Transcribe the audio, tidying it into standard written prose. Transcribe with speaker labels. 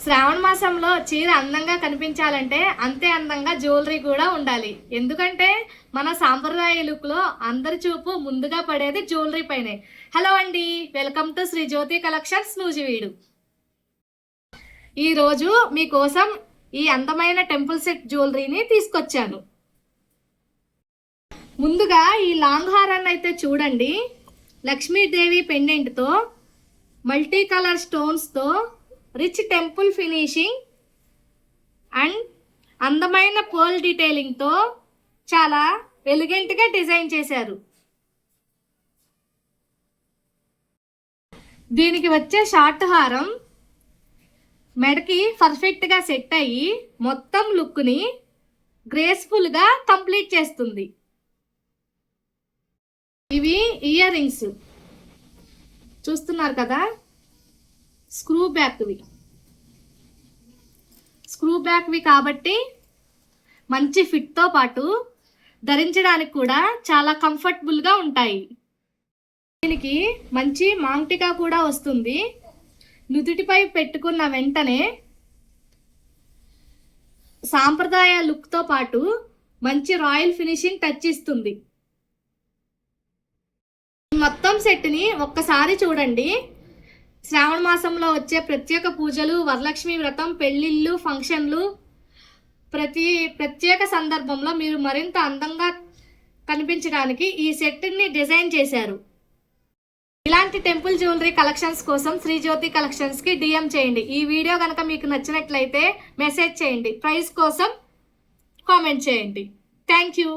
Speaker 1: శ్రావణ మాసంలో చీర అందంగా కనిపించాలంటే అంతే అందంగా జ్యువెలరీ కూడా ఉండాలి. ఎందుకంటే మన సాంప్రదాయ లుక్లో అందరి చూపు ముందుగా పడేది జ్యువెలరీ పైనే. హలో అండి, welcome to Shri Jyothi collections Nuzvid. ఈరోజు మీకోసం ఈ అందమైన టెంపుల్ సెట్ జ్యువెలరీని తీసుకొచ్చాను. ముందుగా ఈ లాంగ్ హారాన్ని అయితే చూడండి. లక్ష్మీదేవి పెండెంట్తో మల్టీ కలర్ స్టోన్స్తో రిచ్ టెంపుల్ ఫినిషింగ్ అండ్ అందమైన పర్ల్ డీటెయిలింగ్తో చాలా ఎలిగెంట్గా డిజైన్ చేశారు. దీనికి వచ్చే షార్ట్ హారం మెడకి పర్ఫెక్ట్గా సెట్ అయ్యి మొత్తం లుక్ని గ్రేస్ఫుల్గా కంప్లీట్ చేస్తుంది. ఇవి ఇయర్ రింగ్స్ చూస్తున్నారు కదా, స్క్రూ బ్యాక్వి కాబట్టి మంచి ఫిట్తో పాటు ధరించడానికి కూడా చాలా కంఫర్టబుల్గా ఉంటాయి. దీనికి మంచి మాంగ్టికా కూడా వస్తుంది. నుదుటిపై పెట్టుకున్న వెంటనే సాంప్రదాయ లుక్తో పాటు మంచి రాయల్ ఫినిషింగ్ టచ్ ఇస్తుంది. మొత్తం సెట్ని ఒక్కసారి చూడండి. శ్రావణ మాసంలో వచ్చే ప్రత్యేక పూజలు, వరలక్ష్మి వ్రతం, పెళ్ళిళ్ళు, ఫంక్షన్లు, ప్రత్యేక సందర్భంలో మీరు మరింత అందంగా కనిపించడానికి ఈ సెట్ని డిజైన్ చేశారు. ఇలాంటి టెంపుల్ జ్యువెలరీ కలెక్షన్స్ కోసం శ్రీ జ్యోతి కలెక్షన్స్కి DM చేయండి. ఈ వీడియో కనుక మీకు నచ్చినట్లయితే మెసేజ్ చేయండి. ప్రైస్ కోసం కామెంట్ చేయండి. Thank you.